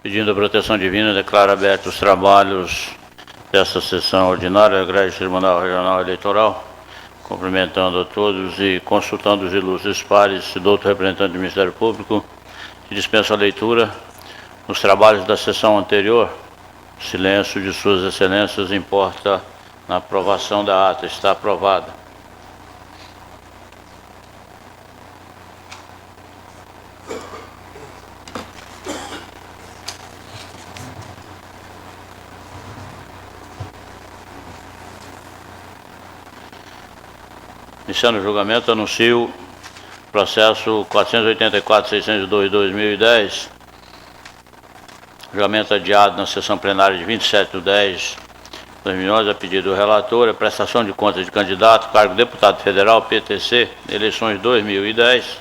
Pedindo a proteção divina, declaro abertos os trabalhos desta sessão ordinária da Igreja Tribunal Regional Eleitoral, cumprimentando a todos e consultando os ilustres pares do outro representante do Ministério Público, que dispensa a leitura. Nos trabalhos da sessão anterior, o silêncio de Suas Excelências importa na aprovação da ata. Está aprovada. Iniciando o julgamento, anuncio processo 484-602-2010, julgamento adiado na sessão plenária de 27/10/2011, a pedido do relator, a prestação de contas de candidato, cargo de deputado federal, PTC, eleições 2010,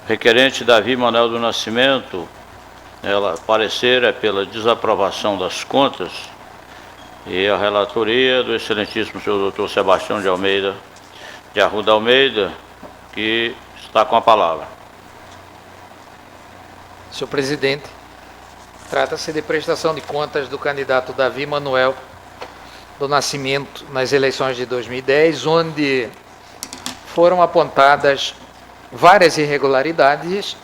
requerente Davi Manuel do Nascimento, parecer é pela desaprovação das contas, e a relatoria do excelentíssimo senhor doutor Sebastião de Almeida, de Arruda Almeida, que está com a palavra. Senhor presidente, trata-se de prestação de contas do candidato Davi Manuel do Nascimento nas eleições de 2010, onde foram apontadas várias irregularidades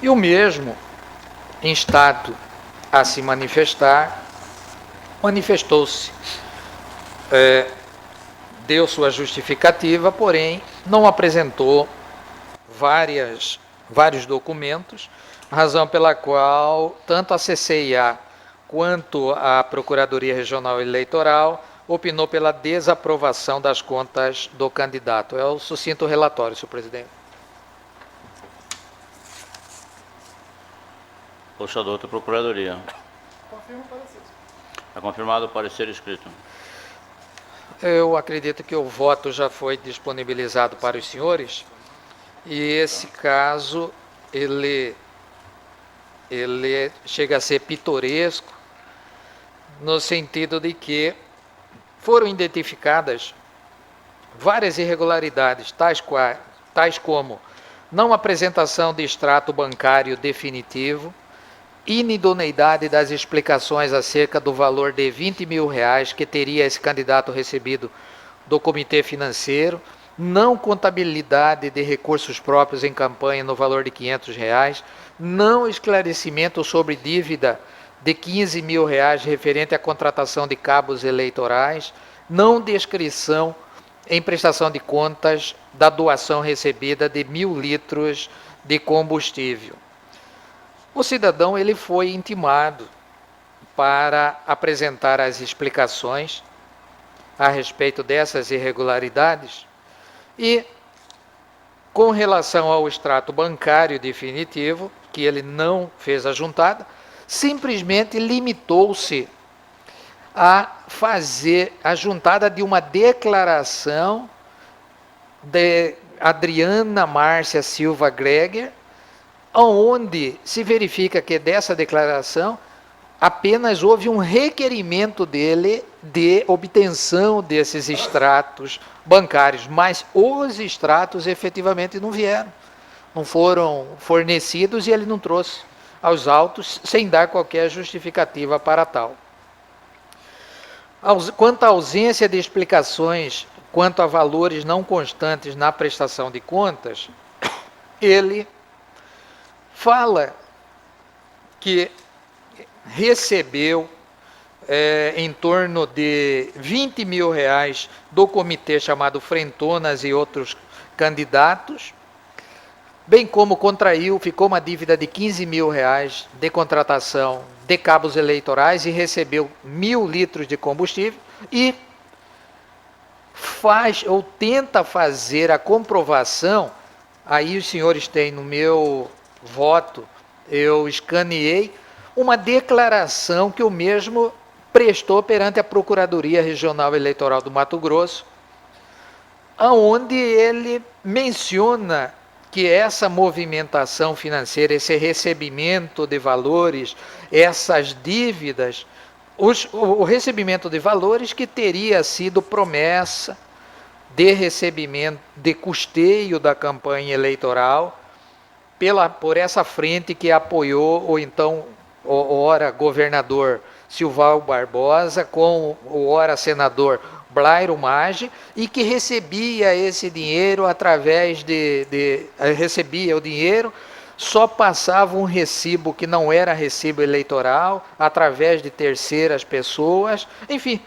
e o mesmo, instado a se manifestar, manifestou-se, deu sua justificativa, porém não apresentou vários documentos, razão pela qual tanto a CCIA quanto a Procuradoria Regional Eleitoral opinou pela desaprovação das contas do candidato. É o sucinto relatório, senhor presidente. Ouça da outra Procuradoria. Confirma o parecer. É confirmado o parecer escrito. Eu acredito que o voto já foi disponibilizado para os senhores e esse caso, ele chega a ser pitoresco no sentido de que foram identificadas várias irregularidades, tais como não apresentação de extrato bancário definitivo, inidoneidade das explicações acerca do valor de R$20 mil que teria esse candidato recebido do Comitê Financeiro, não contabilidade de recursos próprios em campanha no valor de R$500, não esclarecimento sobre dívida de R$15 mil referente à contratação de cabos eleitorais, não descrição em prestação de contas da doação recebida de 1.000 litros de combustível. O cidadão ele foi intimado para apresentar as explicações a respeito dessas irregularidades e, com relação ao extrato bancário definitivo, que ele não fez a juntada, simplesmente limitou-se a fazer a juntada de uma declaração de Adriana Márcia Silva Greger, onde se verifica que dessa declaração apenas houve um requerimento dele de obtenção desses extratos bancários, mas os extratos efetivamente não vieram, não foram fornecidos e ele não trouxe aos autos sem dar qualquer justificativa para tal. Quanto à ausência de explicações quanto a valores não constantes na prestação de contas, ele fala que recebeu em torno de R$20 mil do comitê chamado Frentonas e outros candidatos, bem como ficou uma dívida de R$15 mil de contratação de cabos eleitorais e recebeu 1.000 litros de combustível e tenta fazer a comprovação, aí os senhores têm no meu voto, eu escaneei, uma declaração que o mesmo prestou perante a Procuradoria Regional Eleitoral do Mato Grosso, onde ele menciona que essa movimentação financeira, esse recebimento de valores, essas dívidas, o recebimento de valores que teria sido promessa de recebimento, de custeio da campanha eleitoral, por essa frente que apoiou, ou então o ora governador Silval Barbosa com o ora senador Blairo Maggi, e que recebia esse dinheiro através recebia o dinheiro, só passava um recibo que não era recibo eleitoral, através de terceiras pessoas, enfim,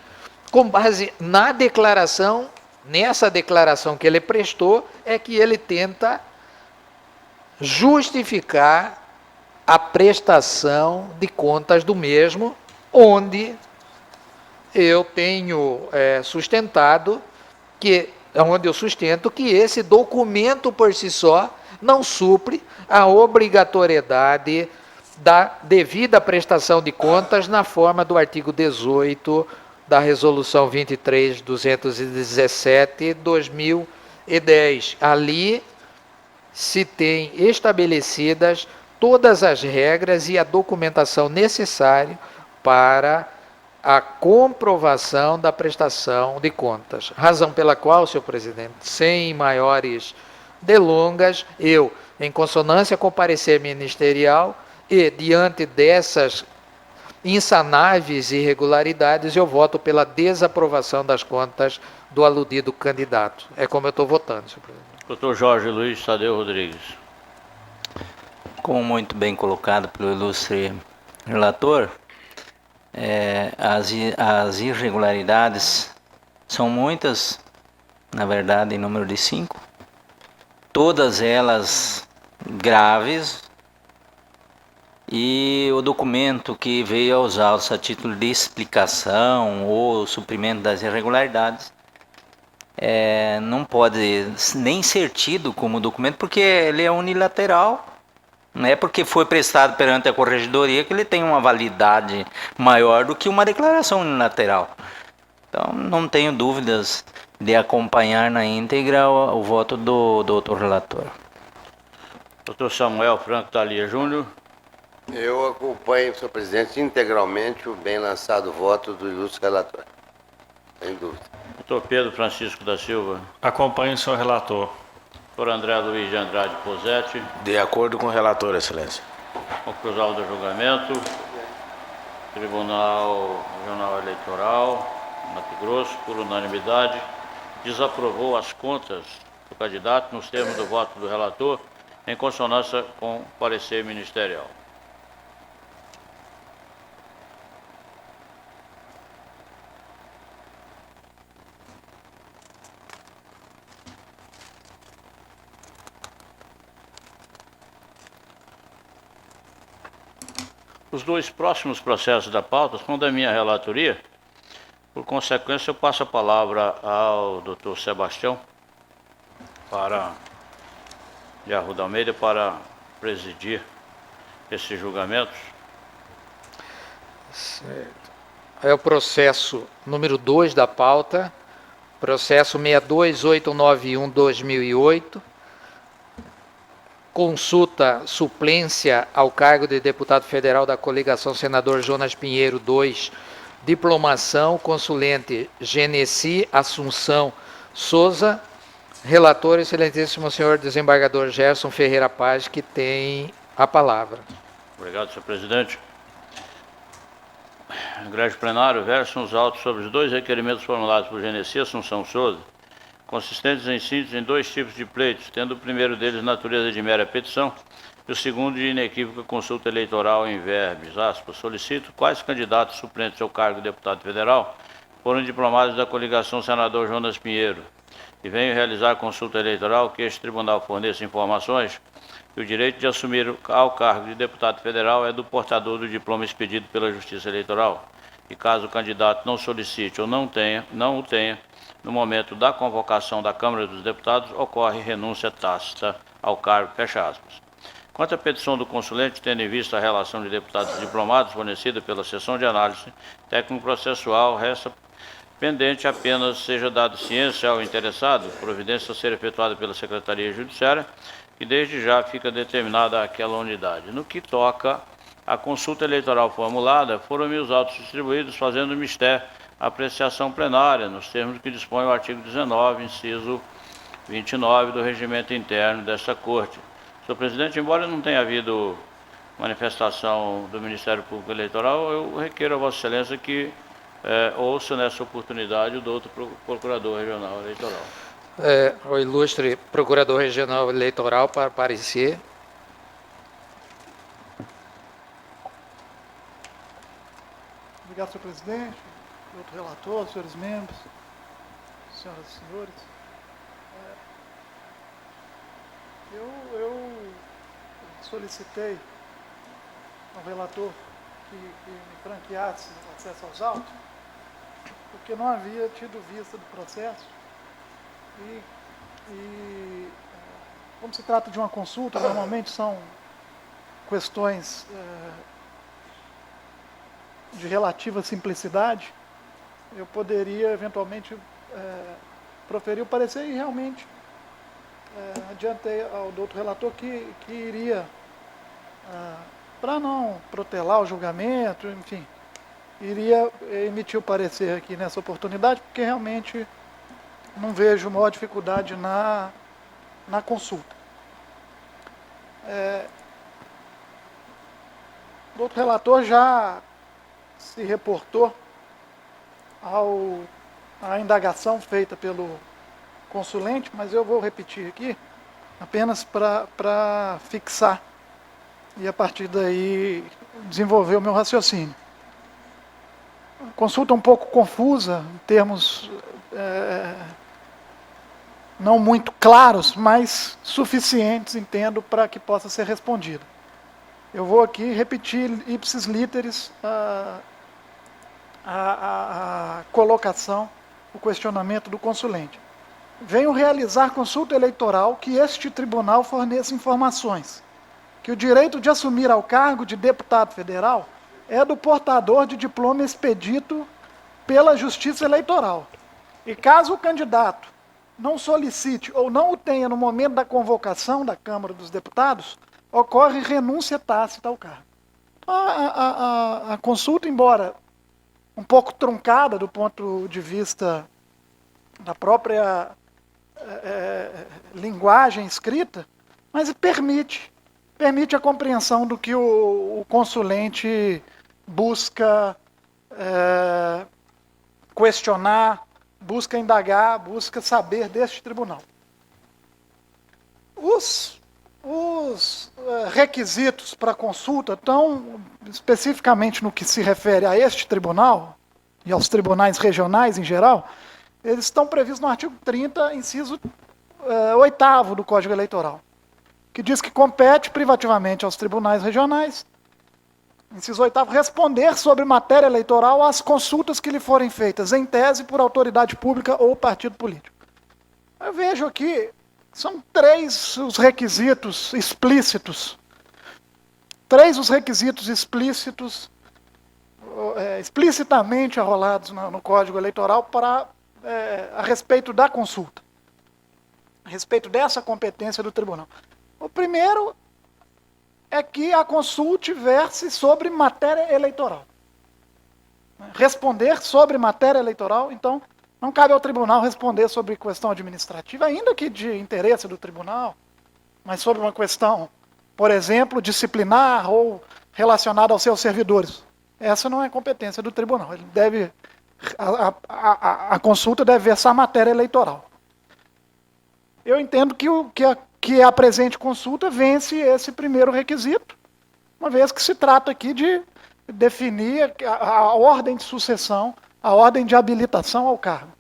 com base na declaração, nessa declaração que ele prestou, é que ele tenta justificar a prestação de contas do mesmo, onde eu tenho sustentado onde eu sustento que esse documento por si só não supre a obrigatoriedade da devida prestação de contas na forma do artigo 18 da Resolução 23.217/2010. Ali se tem estabelecidas todas as regras e a documentação necessária para a comprovação da prestação de contas. Razão pela qual, senhor presidente, sem maiores delongas, eu, em consonância com o parecer ministerial e diante dessas insanáveis irregularidades, eu voto pela desaprovação das contas do aludido candidato. É como eu estou votando, senhor presidente. Doutor Jorge Luiz Tadeu Rodrigues. Como muito bem colocado pelo ilustre relator, as irregularidades são muitas, na verdade, em número de 5, todas elas graves, e o documento que veio aos autos a título de explicação ou suprimento das irregularidades não pode nem ser tido como documento, porque ele é unilateral. Não é porque foi prestado perante a corregedoria que ele tem uma validade maior do que uma declaração unilateral. Então, não tenho dúvidas de acompanhar na íntegra o voto do doutor relator. Doutor Samuel Franco Thalia Júnior. Eu acompanho, senhor presidente, integralmente o bem lançado voto do ilustre relator. Sem dúvida. Doutor Pedro Francisco da Silva. Acompanho o senhor relator. Doutor André Luiz de Andrade Posetti. De acordo com o relator, excelência. Conclusão do julgamento. Tribunal Regional Eleitoral, Mato Grosso, por unanimidade, desaprovou as contas do candidato nos termos do voto do relator, em consonância com o parecer ministerial. Os dois próximos processos da pauta são da minha relatoria. Por consequência, eu passo a palavra ao doutor Sebastião de Arruda Almeida para presidir esses julgamentos. Certo. É o processo número 2 da pauta, processo 62891/2008, consulta suplência ao cargo de deputado federal da coligação senador Jonas Pinheiro 2, diplomação, consulente Genesi Assunção Souza, relator, excelentíssimo senhor desembargador Gerson Ferreira Paz, que tem a palavra. Obrigado, senhor presidente. Egrégio plenário, versam os autos sobre os dois requerimentos formulados por Genesi Assunção Souza, consistentes em síntese em dois tipos de pleitos, tendo o primeiro deles natureza de mera petição e o segundo de inequívoca consulta eleitoral em verbis. Aspas, solicito quais candidatos suplentes ao cargo de deputado federal foram diplomados da coligação senador Jonas Pinheiro e venho realizar consulta eleitoral que este tribunal forneça informações que o direito de assumir ao cargo de deputado federal é do portador do diploma expedido pela Justiça Eleitoral e caso o candidato não solicite ou não o tenha, no momento da convocação da Câmara dos Deputados, ocorre renúncia tácita ao cargo, fecha aspas. Quanto à petição do consulente, tendo em vista a relação de deputados diplomados fornecida pela seção de análise técnico-processual, resta pendente apenas seja dado ciência ao interessado, providência a ser efetuada pela Secretaria Judiciária, que desde já fica determinada aquela unidade. No que toca à consulta eleitoral formulada, foram-me os autos distribuídos, fazendo mistério apreciação plenária, nos termos que dispõe o artigo 19, inciso 29 do regimento interno desta Corte. Senhor presidente, embora não tenha havido manifestação do Ministério Público Eleitoral, eu requeiro a Vossa Excelência que ouça nessa oportunidade o doutor Procurador Regional Eleitoral. O ilustre Procurador Regional Eleitoral para parecer. Obrigado, senhor presidente, outro relator, senhores membros, senhoras e senhores. Eu solicitei ao relator que me franqueasse o acesso aos autos, porque não havia tido vista do processo e como se trata de uma consulta, normalmente são questões de relativa simplicidade, eu poderia eventualmente proferir o parecer e realmente adiantei ao doutor relator que iria, para não protelar o julgamento, enfim, iria emitir o parecer aqui nessa oportunidade, porque realmente não vejo maior dificuldade na consulta. O doutor relator já se reportou à indagação feita pelo consulente, mas eu vou repetir aqui, apenas para fixar e a partir daí desenvolver o meu raciocínio. A consulta é um pouco confusa, em termos não muito claros, mas suficientes, entendo, para que possa ser respondida. Eu vou aqui repetir ipsis literis a colocação, o questionamento do consulente. Venho realizar consulta eleitoral que este tribunal forneça informações que o direito de assumir ao cargo de deputado federal é do portador de diploma expedito pela Justiça Eleitoral. E caso o candidato não solicite ou não o tenha no momento da convocação da Câmara dos Deputados, ocorre renúncia tácita ao cargo. A consulta, embora um pouco truncada do ponto de vista da própria linguagem escrita, mas permite a compreensão do que o consulente busca questionar, busca indagar, busca saber deste tribunal. Os requisitos para consulta estão especificamente no que se refere a este tribunal e aos tribunais regionais em geral, eles estão previstos no artigo 30, inciso 8º do Código Eleitoral, que diz que compete privativamente aos tribunais regionais, inciso 8º, responder sobre matéria eleitoral às consultas que lhe forem feitas, em tese, por autoridade pública ou partido político. Eu vejo aqui, são 3 os requisitos explícitos. 3 os requisitos explícitos, explicitamente arrolados no Código Eleitoral a respeito da consulta, a respeito dessa competência do tribunal. O primeiro é que a consulta verse sobre matéria eleitoral. Responder sobre matéria eleitoral, então, não cabe ao tribunal responder sobre questão administrativa, ainda que de interesse do tribunal, mas sobre uma questão, por exemplo, disciplinar ou relacionada aos seus servidores. Essa não é competência do tribunal. Ele deve, a consulta deve versar matéria eleitoral. Eu entendo que a presente consulta vence esse primeiro requisito, uma vez que se trata aqui de definir a ordem de sucessão, a ordem de habilitação ao cargo,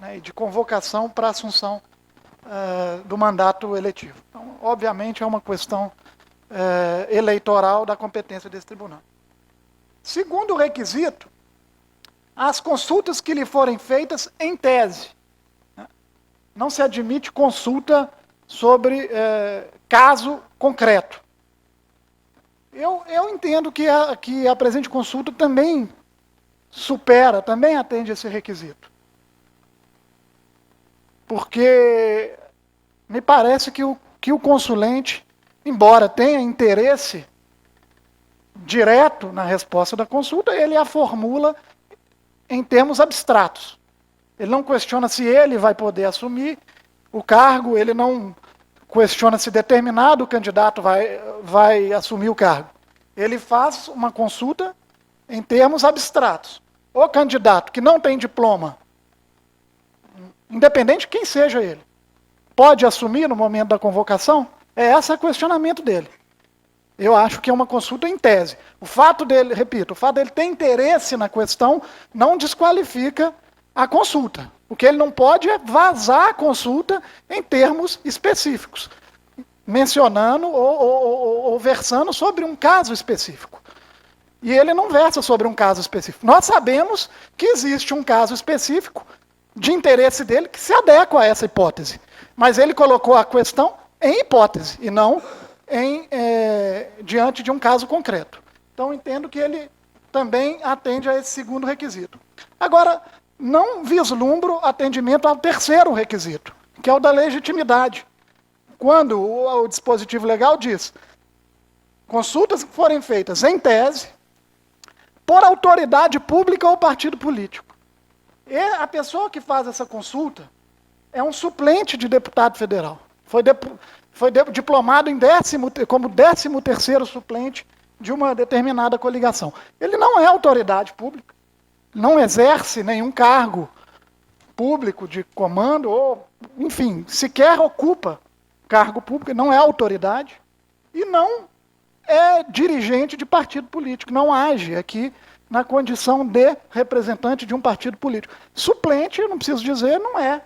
né, e de convocação para a assunção do mandato eletivo. Então, obviamente, é uma questão eleitoral da competência desse tribunal. Segundo requisito, as consultas que lhe forem feitas em tese. Né, não se admite consulta sobre caso concreto. Eu entendo que a presente consulta também também atende esse requisito. Porque me parece que o consulente, embora tenha interesse direto na resposta da consulta, ele a formula em termos abstratos. Ele não questiona se ele vai poder assumir o cargo, ele não questiona se determinado candidato vai assumir o cargo. Ele faz uma consulta em termos abstratos. O candidato que não tem diploma, independente de quem seja ele, pode assumir no momento da convocação? Esse é o questionamento dele. Eu acho que é uma consulta em tese. O fato dele, repito, o fato dele ter interesse na questão não desqualifica a consulta. O que ele não pode é vazar a consulta em termos específicos, mencionando ou versando sobre um caso específico. E ele não versa sobre um caso específico. Nós sabemos que existe um caso específico de interesse dele que se adequa a essa hipótese. Mas ele colocou a questão em hipótese e não diante de um caso concreto. Então, entendo que ele também atende a esse segundo requisito. Agora, não vislumbro atendimento ao terceiro requisito, que é o da legitimidade. Quando o dispositivo legal diz consultas que forem feitas em tese por autoridade pública ou partido político. E a pessoa que faz essa consulta é um suplente de deputado federal. Foi diplomado como 13º suplente de uma determinada coligação. Ele não é autoridade pública, não exerce nenhum cargo público de comando, ou, enfim, sequer ocupa cargo público, não é autoridade, e não é dirigente de partido político, não age aqui na condição de representante de um partido político. Suplente, eu não preciso dizer, não é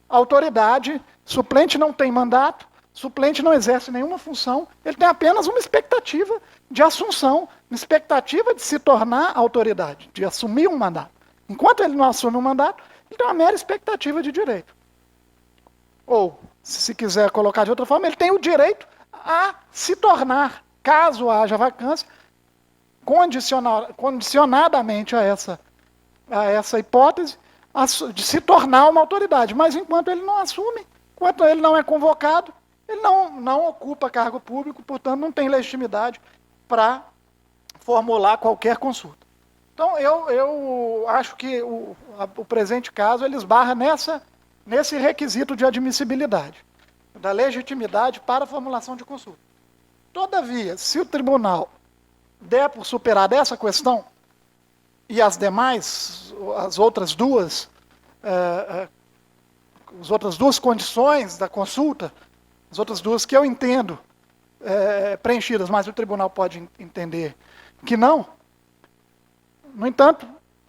autoridade, suplente não tem mandato, suplente não exerce nenhuma função, ele tem apenas uma expectativa de assunção, uma expectativa de se tornar autoridade, de assumir um mandato. Enquanto ele não assume um mandato, ele tem uma mera expectativa de direito. Ou, se quiser colocar de outra forma, ele tem o direito a se tornar, caso haja vacância, condicionadamente a essa hipótese, de se tornar uma autoridade. Mas enquanto ele não assume, enquanto ele não é convocado, ele não ocupa cargo público, portanto não tem legitimidade para formular qualquer consulta. Então eu acho que o presente caso ele esbarra nesse requisito de admissibilidade, da legitimidade para a formulação de consulta. Todavia, se o tribunal der por superada essa questão, e as demais, as outras duas condições da consulta, as outras duas que eu entendo preenchidas, mas o tribunal pode entender que não. No entanto,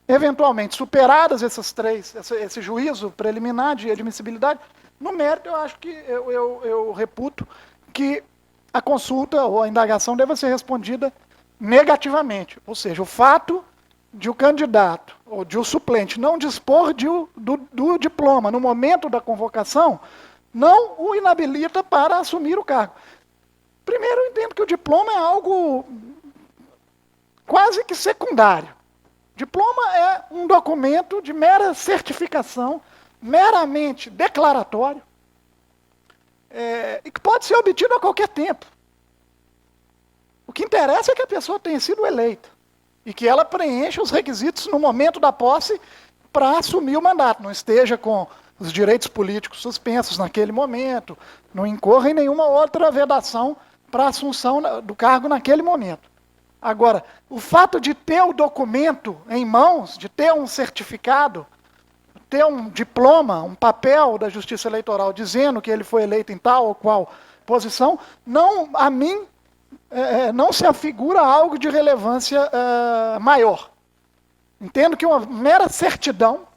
eventualmente, superadas essas três, esse juízo preliminar de admissibilidade, no mérito eu acho que eu reputo que a consulta ou a indagação deva ser respondida negativamente. Ou seja, o fato de o candidato ou de o suplente não dispor do diploma no momento da convocação não o inabilita para assumir o cargo. Primeiro, eu entendo que o diploma é algo quase que secundário. Diploma é um documento de mera certificação, meramente declaratório, e que pode ser obtido a qualquer tempo. O que interessa é que a pessoa tenha sido eleita e que ela preencha os requisitos no momento da posse para assumir o mandato, não esteja com os direitos políticos suspensos naquele momento, não incorra em nenhuma outra vedação para a assunção do cargo naquele momento. Agora, o fato de ter o documento em mãos, de ter um certificado, ter um diploma, um papel da Justiça Eleitoral dizendo que ele foi eleito em tal ou qual posição, a mim não se afigura algo de relevância maior. Entendo que uma mera certidão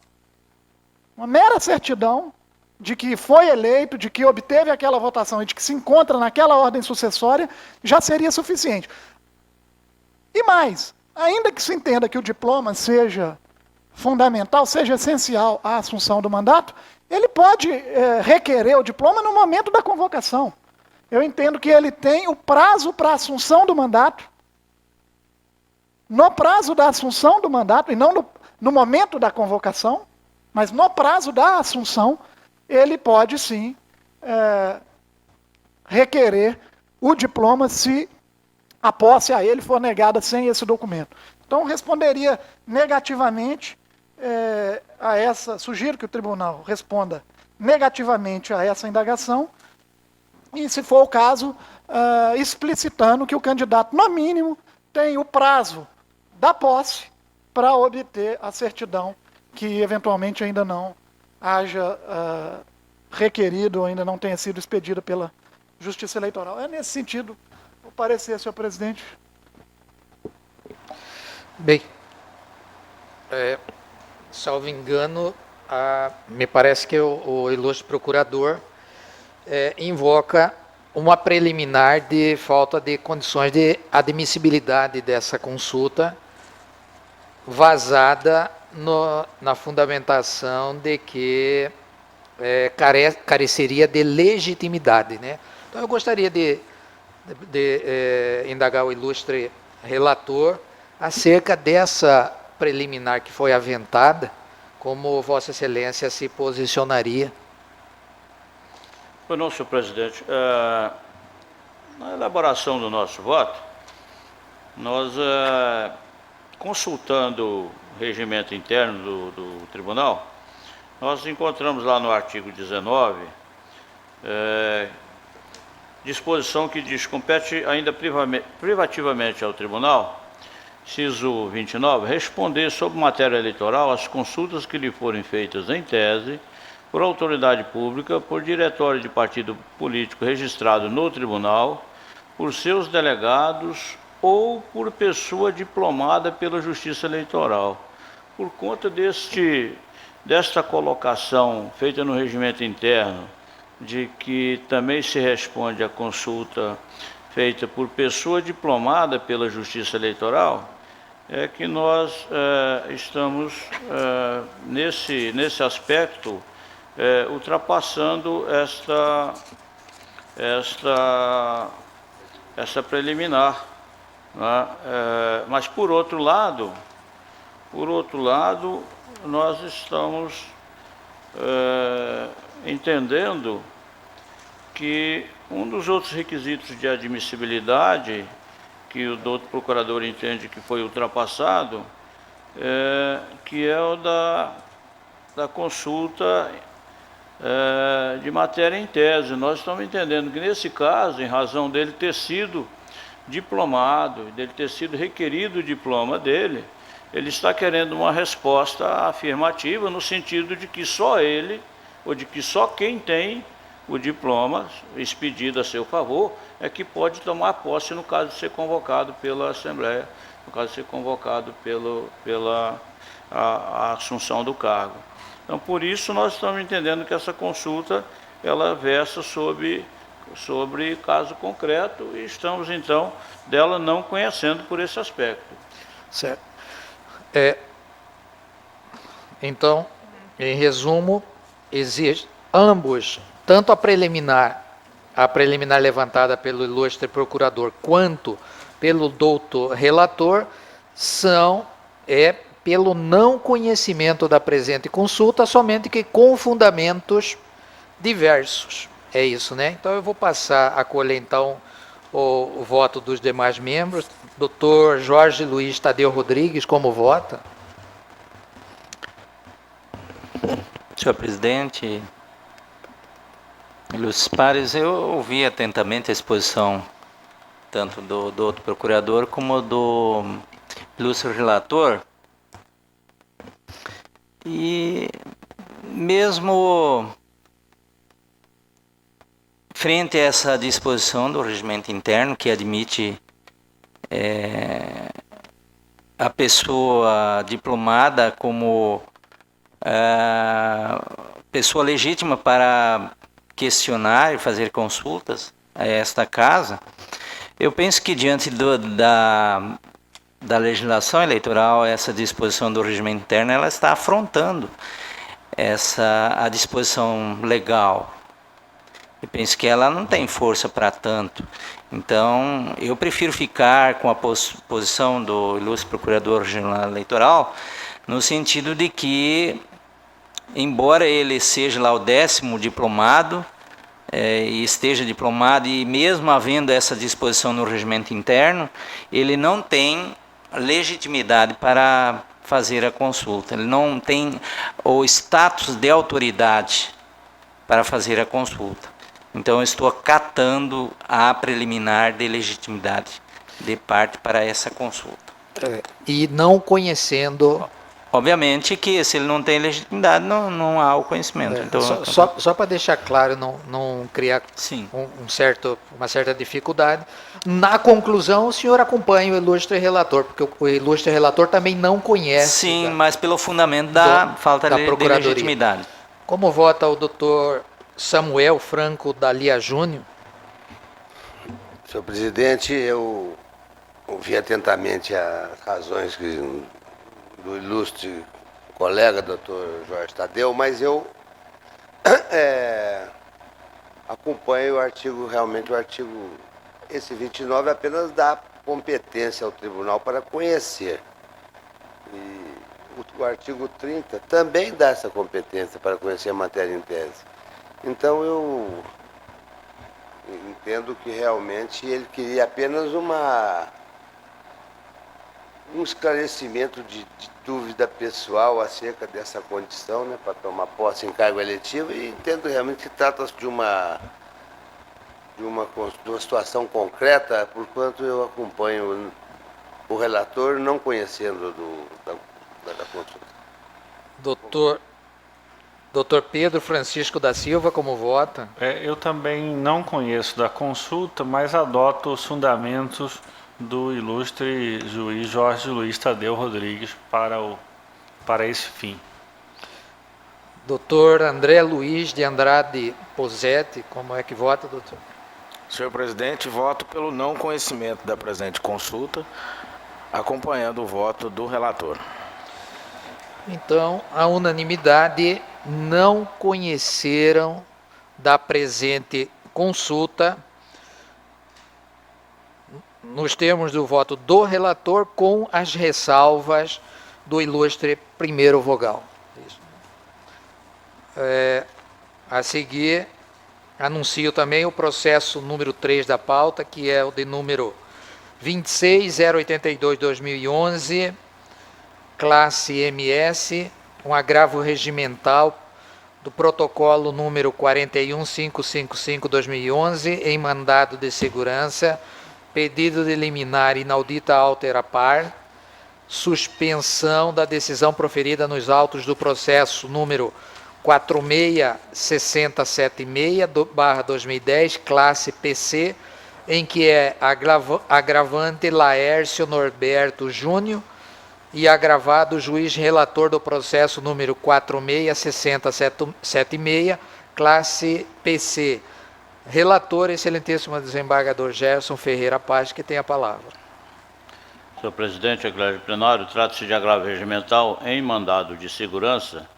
de que foi eleito, de que obteve aquela votação e de que se encontra naquela ordem sucessória, já seria suficiente. E mais, ainda que se entenda que o diploma seja fundamental, seja essencial à assunção do mandato, ele pode requerer o diploma no momento da convocação. Eu entendo que ele tem o prazo para a assunção do mandato. No prazo da assunção do mandato, e não no momento da convocação, mas no prazo da assunção, ele pode sim requerer o diploma se a posse a ele for negada sem esse documento. Então, responderia negativamente sugiro que o tribunal responda negativamente a essa indagação, e, se for o caso, explicitando que o candidato, no mínimo, tem o prazo da posse para obter a certidão que, eventualmente, ainda não haja requerido ou ainda não tenha sido expedida pela Justiça Eleitoral. É nesse sentido o parecer, senhor presidente. Bem, salvo engano, me parece que o ilustre procurador invoca uma preliminar de falta de condições de admissibilidade dessa consulta, vazada na fundamentação de que careceria de legitimidade, né? Então eu gostaria de indagar o ilustre relator acerca dessa preliminar que foi aventada, como Vossa Excelência se posicionaria. Pois não, senhor presidente. Na elaboração do nosso voto, nós, consultando o regimento interno do tribunal, nós encontramos lá no artigo 19, disposição que diz: compete ainda privativamente ao tribunal, inciso 29, responder sobre matéria eleitoral as consultas que lhe forem feitas em tese por autoridade pública, por diretório de partido político registrado no tribunal, por seus delegados ou por pessoa diplomada pela Justiça Eleitoral. Por conta desta colocação feita no regimento interno, de que também se responde à consulta feita por pessoa diplomada pela Justiça Eleitoral, é que nós estamos, nesse aspecto, ultrapassando esta preliminar, né? Mas, por outro lado, nós estamos entendendo que um dos outros requisitos de admissibilidade que o doutor procurador entende que foi ultrapassado, que é o da consulta de matéria em tese. Nós estamos entendendo que, nesse caso, em razão dele ter sido diplomado, dele ter sido requerido o diploma dele, ele está querendo uma resposta afirmativa, no sentido de que só ele, ou de que só quem tem o diploma expedido a seu favor é que pode tomar posse no caso de ser convocado pela Assembleia, no caso de ser convocado pela assunção do cargo. Então, por isso, nós estamos entendendo que essa consulta, ela versa sobre caso concreto, e estamos, então, dela não conhecendo por esse aspecto. Certo. Então, em resumo, existe ambos, tanto a preliminar levantada pelo ilustre procurador, quanto pelo doutor relator, são pelo não conhecimento da presente consulta, somente que com fundamentos diversos. É isso, né? Então eu vou passar a colher, então, o voto dos demais membros. Doutor Jorge Luiz Tadeu Rodrigues, como vota? Senhor presidente, ilustres pares, eu ouvi atentamente a exposição tanto do outro procurador como do ilustre relator, e mesmo frente a essa disposição do regimento interno que admite a pessoa diplomada como pessoa legítima para questionar e fazer consultas a esta casa, eu penso que diante da legislação eleitoral, essa disposição do regimento interno, ela está afrontando a disposição legal. Eu penso que ela não tem força para tanto. Então, eu prefiro ficar com a posição do ilustre Procurador Regional Eleitoral, no sentido de que, embora ele seja lá o 10º diplomado, e esteja diplomado, e mesmo havendo essa disposição no regimento interno, ele não tem legitimidade para fazer a consulta. Ele não tem o status de autoridade para fazer a consulta. Então, eu estou acatando a preliminar de legitimidade de parte para essa consulta. E não conhecendo... Obviamente que se ele não tem legitimidade, não há o conhecimento. Então, só para deixar claro, não criar sim. uma certa dificuldade. Na conclusão, o senhor acompanha o ilustre relator, porque o ilustre relator também não conhece. Sim, mas pelo fundamento da falta de legitimidade. Como vota o doutor Samuel Franco Dalia Júnior? Senhor presidente, eu ouvi atentamente as razões do ilustre colega, doutor Jorge Tadeu, mas eu acompanho realmente o artigo, esse 29 apenas dá competência ao tribunal para conhecer. E o artigo 30 também dá essa competência para conhecer a matéria em tese. Então eu entendo que realmente ele queria apenas um esclarecimento de dúvida pessoal acerca dessa condição, né, para tomar posse em cargo eletivo, e entendo realmente que trata-se de uma situação concreta, porquanto eu acompanho o relator não conhecendo da consulta. Doutor Pedro Francisco da Silva, como vota? Eu também não conheço da consulta, mas adoto os fundamentos do ilustre juiz Jorge Luiz Tadeu Rodrigues para esse fim. Doutor André Luiz de Andrade Posetti, como é que vota, doutor? Senhor presidente, voto pelo não conhecimento da presente consulta, acompanhando o voto do relator. Então, a unanimidade, não conheceram da presente consulta, nos termos do voto do relator, com as ressalvas do ilustre primeiro vogal. A seguir, anuncio também o processo número 3 da pauta, que é o de número 26082-2011, classe MS, um agravo regimental do protocolo número 41555-2011, em mandado de segurança, pedido de liminar inaudita altera par, suspensão da decisão proferida nos autos do processo número 46676/2010, classe PC, em que é agravante Laércio Norberto Júnior e agravado juiz relator do processo número 4666076, classe PC. Relator, excelentíssimo desembargador Gerson Ferreira Paz, que tem a palavra. Senhor presidente, eclésio plenário, trata-se de agravo regimental em mandado de segurança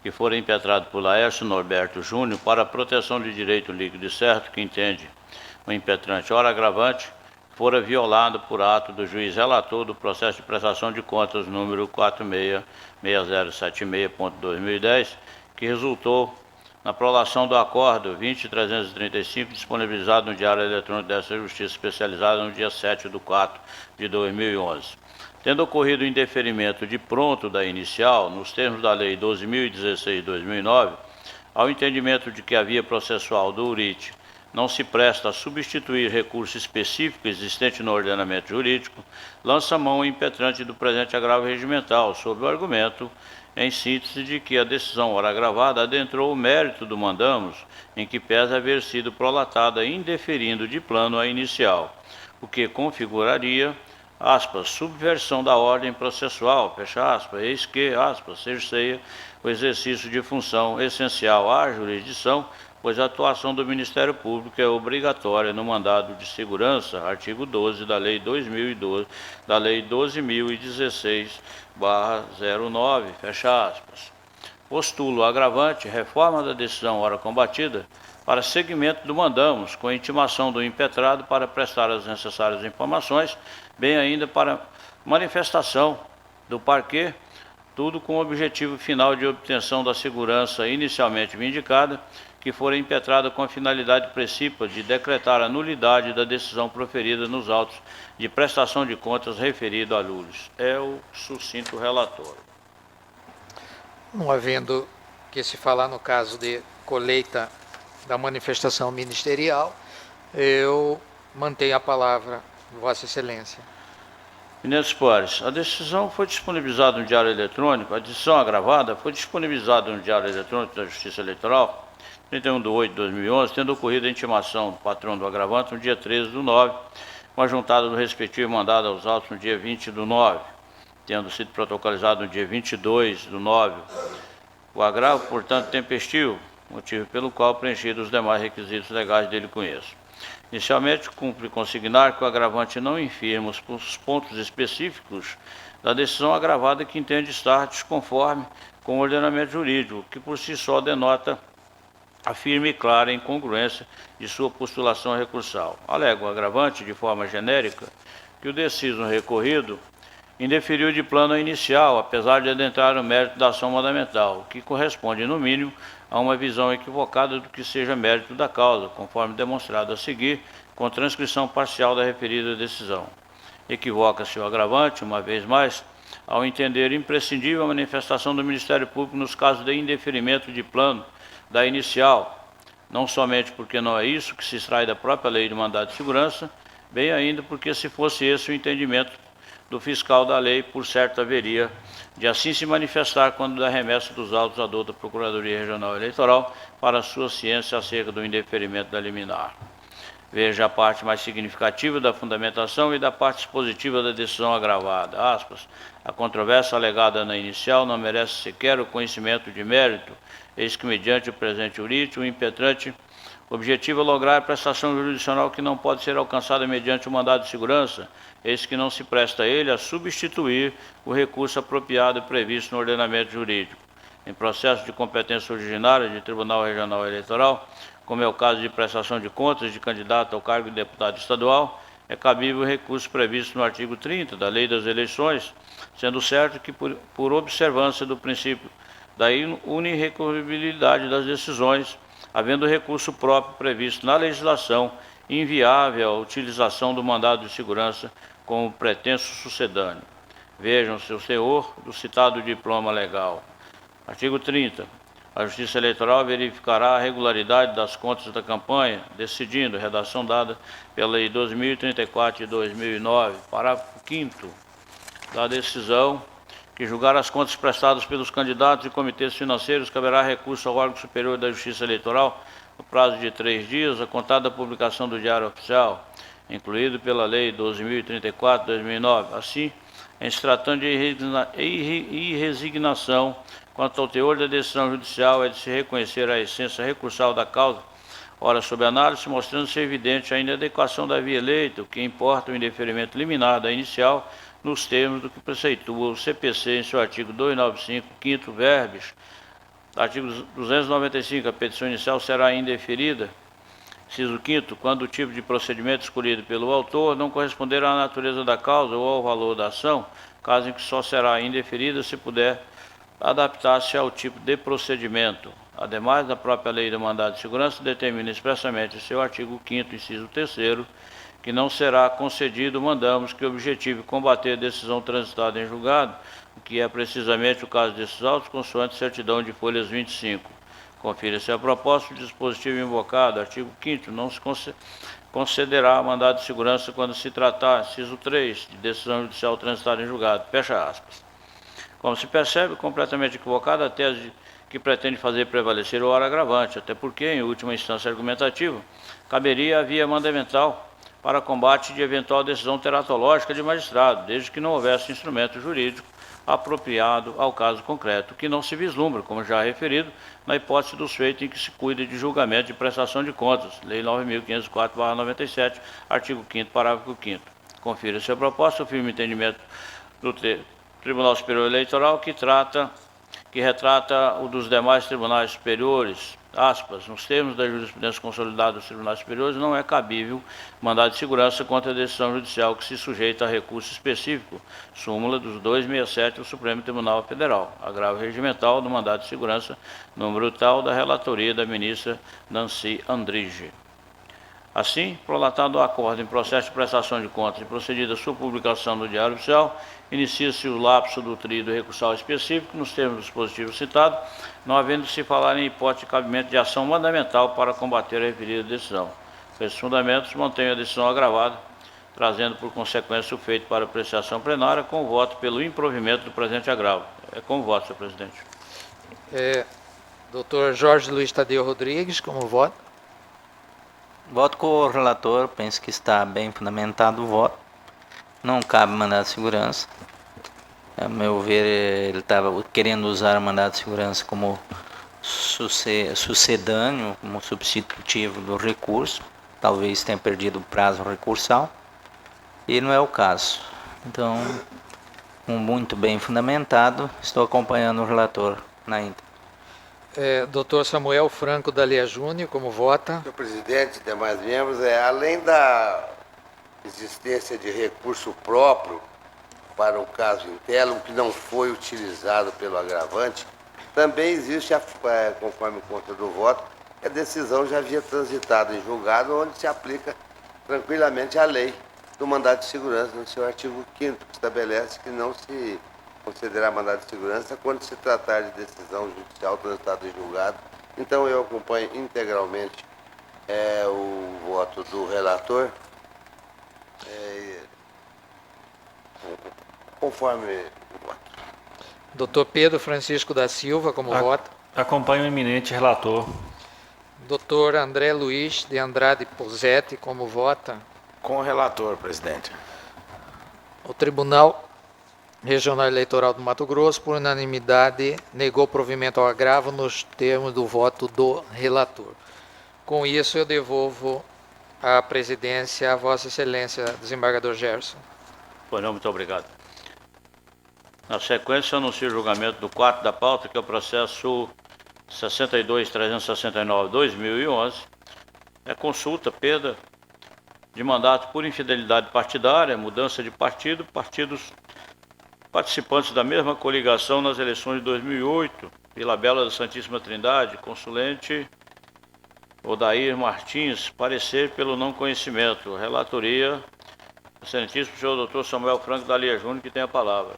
que for impetrado por Laércio Norberto Júnior para a proteção de direito líquido e certo que entende o impetrante ora agravante fora violado por ato do juiz relator do processo de prestação de contas número 466076.2010, que resultou na prolação do acordo 20.335, disponibilizado no Diário Eletrônico dessa Justiça Especializada no dia 7/4/2011. Tendo ocorrido o indeferimento de pronto da inicial, nos termos da Lei 12.016/2009, ao entendimento de que a via processual do URIT não se presta a substituir recurso específico existente no ordenamento jurídico, lança mão o impetrante do presente agravo regimental, sob o argumento, em síntese, de que a decisão ora agravada adentrou o mérito do mandamos, em que pesa haver sido prolatada indeferindo de plano a inicial, o que configuraria, aspas, subversão da ordem processual, fecha aspas, eis que, aspas, cerceia o exercício de função essencial à jurisdição, pois a atuação do Ministério Público é obrigatória no mandado de segurança, artigo 12 da Lei 12.016/09, fecha aspas. Postulo agravante, reforma da decisão ora combatida, para seguimento do mandamos, com intimação do impetrado para prestar as necessárias informações, bem ainda para manifestação do parquê, tudo com o objetivo final de obtenção da segurança inicialmente vindicada, que for impetrada com a finalidade precípua de decretar a nulidade da decisão proferida nos autos de prestação de contas referido a Lules. É o sucinto relatório. Não havendo que se falar no caso de colheita da manifestação ministerial, eu mantenho a palavra, Vossa Excelência. Ministro Soares, a decisão foi disponibilizada no Diário Eletrônico, a decisão agravada foi disponibilizada no Diário Eletrônico da Justiça Eleitoral, 31/8/2011, tendo ocorrido a intimação do patrão do agravante no dia 13/9, com a juntada do respectivo mandado aos autos no dia 20/9, tendo sido protocolizado no dia 22/9. O agravo, portanto, tempestivo, motivo pelo qual preenchido os demais requisitos legais dele conheço. Inicialmente, cumpre consignar que o agravante não infirma os pontos específicos da decisão agravada que entende estar desconforme com o ordenamento jurídico, que por si só denota a firme e clara incongruência de sua postulação recursal. Alega o agravante, de forma genérica, que o deciso recorrido indeferiu de plano inicial, apesar de adentrar no mérito da ação mandamental, o que corresponde, no mínimo, a uma visão equivocada do que seja mérito da causa, conforme demonstrado a seguir, com transcrição parcial da referida decisão. Equivoca-se o agravante, uma vez mais, ao entender imprescindível a manifestação do Ministério Público nos casos de indeferimento de plano da inicial, não somente porque não é isso que se extrai da própria lei de mandado de segurança, bem ainda porque, se fosse esse o entendimento do fiscal da lei, por certo haveria de assim se manifestar quando da remessa dos autos à douta Procuradoria Regional Eleitoral para a sua ciência acerca do indeferimento da liminar. Veja a parte mais significativa da fundamentação e da parte dispositiva da decisão agravada. Aspas. A controvérsia alegada na inicial não merece sequer o conhecimento de mérito, eis que, mediante o presente jurídico, o impetrante objetivo é lograr a prestação jurisdicional que não pode ser alcançada mediante o mandado de segurança, eis que não se presta a ele a substituir o recurso apropriado previsto no ordenamento jurídico. Em processo de competência originária de Tribunal Regional Eleitoral, como é o caso de prestação de contas de candidato ao cargo de deputado estadual, é cabível o recurso previsto no artigo 30 da Lei das Eleições, sendo certo que, por observância do princípio da unirrecorribilidade das decisões, havendo recurso próprio previsto na legislação, inviável a utilização do mandado de segurança como pretenso sucedâneo. Vejam seu teor do citado diploma legal. Artigo 30. A Justiça Eleitoral verificará a regularidade das contas da campanha, decidindo, redação dada pela Lei 2034 de 2009, parágrafo 5º da decisão, que julgar as contas prestadas pelos candidatos e comitês financeiros, caberá recurso ao órgão superior da Justiça Eleitoral no prazo de 3 dias, a contar da publicação do Diário Oficial, incluído pela Lei 12.034 de 2009. Assim, em se tratando de irresignação quanto ao teor da decisão judicial, é de se reconhecer a essência recursal da causa, ora sob análise, mostrando-se evidente a inadequação da via eleita, o que importa o indeferimento liminar da inicial, nos termos do que preceitua o CPC em seu artigo 295, 5º verbis. Artigo 295, a petição inicial será indeferida. Inciso 5º, quando o tipo de procedimento escolhido pelo autor não corresponder à natureza da causa ou ao valor da ação, caso em que só será indeferida se puder adaptar-se ao tipo de procedimento. Ademais, a própria Lei do Mandado de Segurança determina expressamente em seu artigo 5º, inciso 3º, que não será concedido, mandamos que objetive combater a decisão transitada em julgado, o que é precisamente o caso desses autos, consoante certidão de folhas 25. Confira-se a proposta, o dispositivo invocado, artigo 5º, não se concederá mandado de segurança quando se tratar, inciso 3, de decisão judicial transitada em julgado. Fecha aspas. Como se percebe, completamente equivocada a tese que pretende fazer prevalecer o ora agravante, até porque, em última instância argumentativa, caberia a via mandamental para combate de eventual decisão teratológica de magistrado, desde que não houvesse instrumento jurídico apropriado ao caso concreto, que não se vislumbra, como já referido, na hipótese dos feitos em que se cuida de julgamento de prestação de contas, Lei 9.504/97, artigo 5º, parágrafo 5º. Confira-se a proposta, o firme entendimento do Tribunal Superior Eleitoral, que retrata o dos demais tribunais superiores, aspas, nos termos da jurisprudência consolidada dos tribunais superiores, não é cabível mandado de segurança contra a decisão judicial que se sujeita a recurso específico, súmula dos 267 do Supremo Tribunal Federal, agravo regimental do mandado de segurança, número tal da relatoria da ministra Nancy Andrighi. Assim, prolatado o acordo em processo de prestação de contas e procedida a sua publicação no Diário Oficial, inicia-se o lapso do tríodo recursal específico nos termos do dispositivo citado, não havendo se falar em hipótese de cabimento de ação mandamental para combater a referida decisão. Com esses fundamentos, mantenho a decisão agravada, trazendo por consequência o feito para apreciação plenária com o voto pelo improvimento do presente agravo. É com o voto, senhor presidente. Dr. Jorge Luiz Tadeu Rodrigues, como voto? Voto com o relator, penso que está bem fundamentado o voto. Não cabe mandado de segurança. A meu ver, ele estava querendo usar o mandado de segurança como sucedâneo, como substitutivo do recurso. Talvez tenha perdido o prazo recursal. E não é o caso. Então, muito bem fundamentado, estou acompanhando o relator na íntegra. Dr. Samuel Franco Dalia Júnior, como vota? Senhor presidente e demais membros, além da existência de recurso próprio para o caso Intelo, que não foi utilizado pelo agravante, também existe, conforme consta do voto, a decisão já havia transitado em julgado, onde se aplica tranquilamente a lei do mandado de segurança, no seu artigo 5º, que estabelece que não se considerar mandado de segurança quando se tratar de decisão judicial transitada em julgado. Então eu acompanho integralmente o voto do relator, conforme o voto. Dr. Pedro Francisco da Silva, como voto? Acompanho o eminente relator. Dr. André Luiz de Andrade Posetti, como vota? Com o relator, presidente. O Tribunal Regional Eleitoral do Mato Grosso, por unanimidade, negou provimento ao agravo nos termos do voto do relator. Com isso, eu devolvo a presidência a Vossa Excelência, desembargador Gerson. Pois não, muito obrigado. Na sequência, anuncio o julgamento do 4 da pauta, que é o processo 62.369/2011. É consulta, perda de mandato por infidelidade partidária, mudança de partido, partidos participantes da mesma coligação nas eleições de 2008, Vila Bela da Santíssima Trindade, consulente Odair Martins, parecer pelo não conhecimento. Relatoria, excelentíssimo senhor Dr. Samuel Franco Dalia Júnior, que tem a palavra.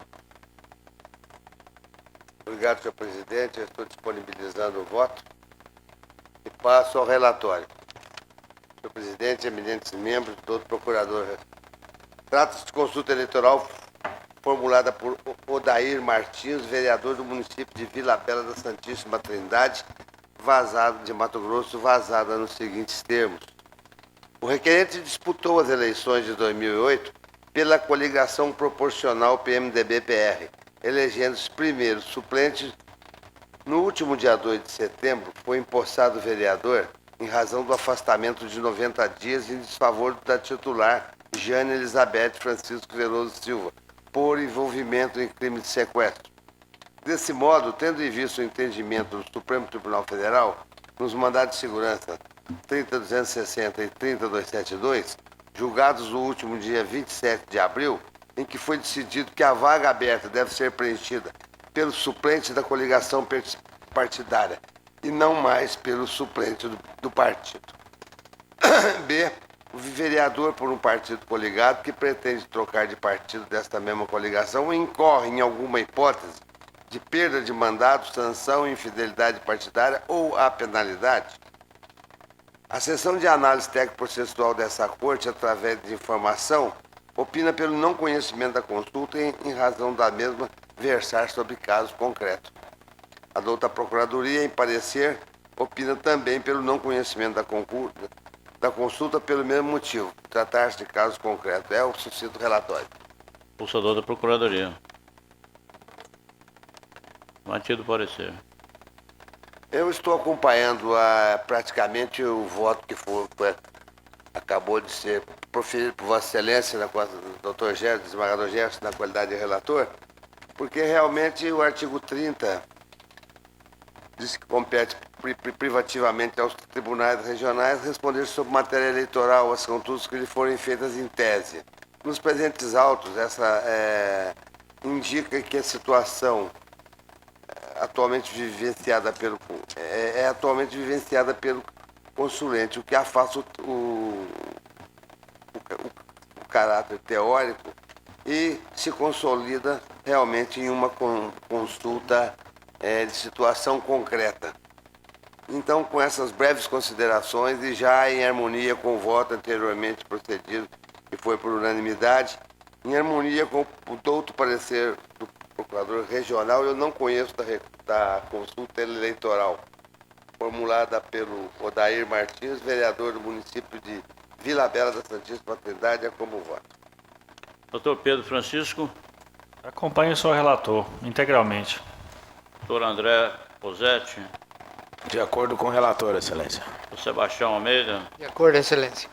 Obrigado, senhor presidente. Eu estou disponibilizando o voto e passo ao relatório. Senhor presidente, eminentes membros, doutor procurador, trata-se de consulta eleitoral formulada por Odair Martins, vereador do município de Vila Bela da Santíssima Trindade, vazado de Mato Grosso, vazada nos seguintes termos. O requerente disputou as eleições de 2008 pela coligação proporcional PMDB-PR, elegendo-se primeiro suplente. No último dia 2 de setembro, foi empossado vereador em razão do afastamento de 90 dias em desfavor da titular Jane Elizabeth Francisco Veloso Silva, por envolvimento em crime de sequestro. Desse modo, tendo em vista o entendimento do Supremo Tribunal Federal, nos mandados de segurança 30.260 e 30.272, julgados no último dia 27 de abril, em que foi decidido que a vaga aberta deve ser preenchida pelo suplente da coligação partidária e não mais pelo suplente do partido. B. O vereador por um partido coligado que pretende trocar de partido desta mesma coligação incorre em alguma hipótese de perda de mandato, sanção, infidelidade partidária ou a penalidade. A seção de análise técnico-processual dessa corte, através de informação, opina pelo não conhecimento da consulta em razão da mesma versar sobre casos concretos. A douta Procuradoria, em parecer, opina também pelo não conhecimento da consulta pelo mesmo motivo, tratar-se de casos concretos. É o sucinto relatório. Pulsador da Procuradoria. Mantido o parecer. Eu estou acompanhando praticamente o voto que acabou de ser proferido por Vossa Excelência, Dr. Gerson, desembargador Gerson, na qualidade de relator, porque realmente o artigo 30 diz que compete privativamente aos tribunais regionais responder sobre matéria eleitoral, as consultas que lhe forem feitas em tese. Nos presentes autos, essa indica que a situação atualmente vivenciada pelo consulente, o que afasta o caráter teórico e se consolida realmente em uma consulta de situação concreta. Então, com essas breves considerações e já em harmonia com o voto anteriormente procedido, que foi por unanimidade, em harmonia com o douto parecer do Procurador Regional, eu não conheço da consulta eleitoral formulada pelo Odair Martins, vereador do município de Vila Bela da Santíssima Trindade, é como voto. Doutor Pedro Francisco. Acompanho o senhor relator integralmente. Doutor André Posetti. De acordo com o relator, excelência. Doutor Sebastião Almeida. De acordo, excelência.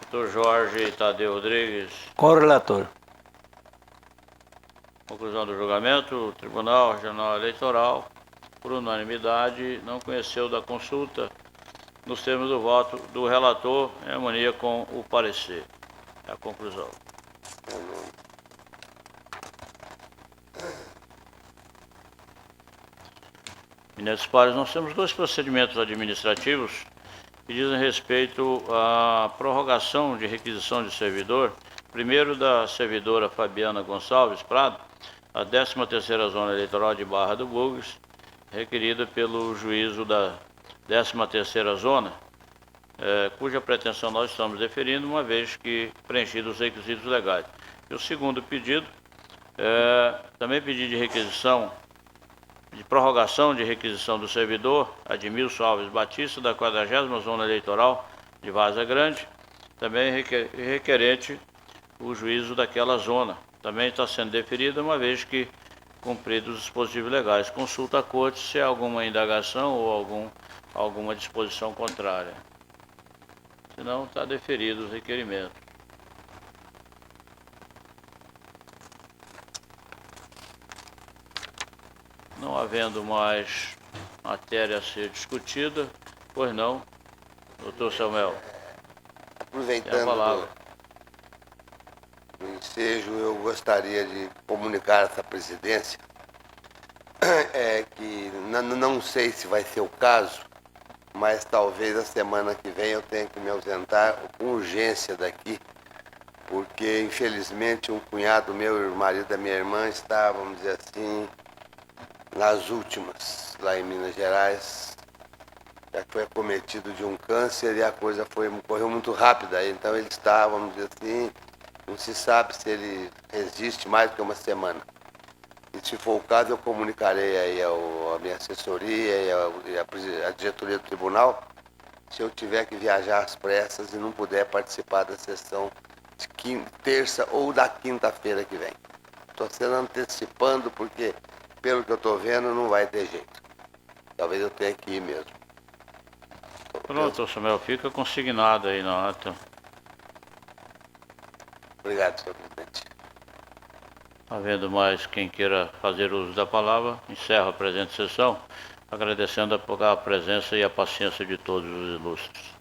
Doutor Jorge Tadeu Rodrigues. Com o relator. Conclusão do julgamento, o Tribunal Regional Eleitoral, por unanimidade, não conheceu da consulta nos termos do voto do relator, em harmonia com o parecer. É a conclusão. Ministros pares, nós temos dois procedimentos administrativos que dizem respeito à prorrogação de requisição de servidor, primeiro da servidora Fabiana Gonçalves Prado, a 13ª Zona Eleitoral de Barra do Bugres, requerida pelo juízo da 13ª Zona, cuja pretensão nós estamos deferindo, uma vez que preenchidos os requisitos legais. E o segundo pedido, também pedido de requisição, de prorrogação de requisição do servidor Admilson Alves Batista, da 40ª Zona Eleitoral de Várzea Grande, também requerente o juízo daquela zona. Também está sendo deferida, uma vez que cumpridos os dispositivos legais. Consulta a corte se há alguma indagação ou alguma disposição contrária. Senão, está deferido os requerimentos. Não havendo mais matéria a ser discutida, pois não, doutor Samuel? Aproveitando o ensejo, eu gostaria de comunicar a essa presidência que não sei se vai ser o caso, mas talvez a semana que vem eu tenha que me ausentar com urgência daqui, porque infelizmente um cunhado meu, o marido da minha irmã, está, vamos dizer assim, nas últimas, lá em Minas Gerais, já foi acometido de um câncer e a coisa correu muito rápida, então ele está, vamos dizer assim, não se sabe se ele resiste mais do que uma semana. E se for o caso, eu comunicarei aí a minha assessoria e a diretoria do tribunal, se eu tiver que viajar às pressas e não puder participar da sessão de terça ou da quinta-feira que vem. Estou sendo antecipando porque, pelo que eu estou vendo, não vai ter jeito. Talvez eu tenha que ir mesmo. Pronto, doutor Samuel, fica consignado aí na ata. Obrigado, senhor presidente. Havendo mais quem queira fazer uso da palavra, encerro a presente sessão, agradecendo a presença e a paciência de todos os ilustres.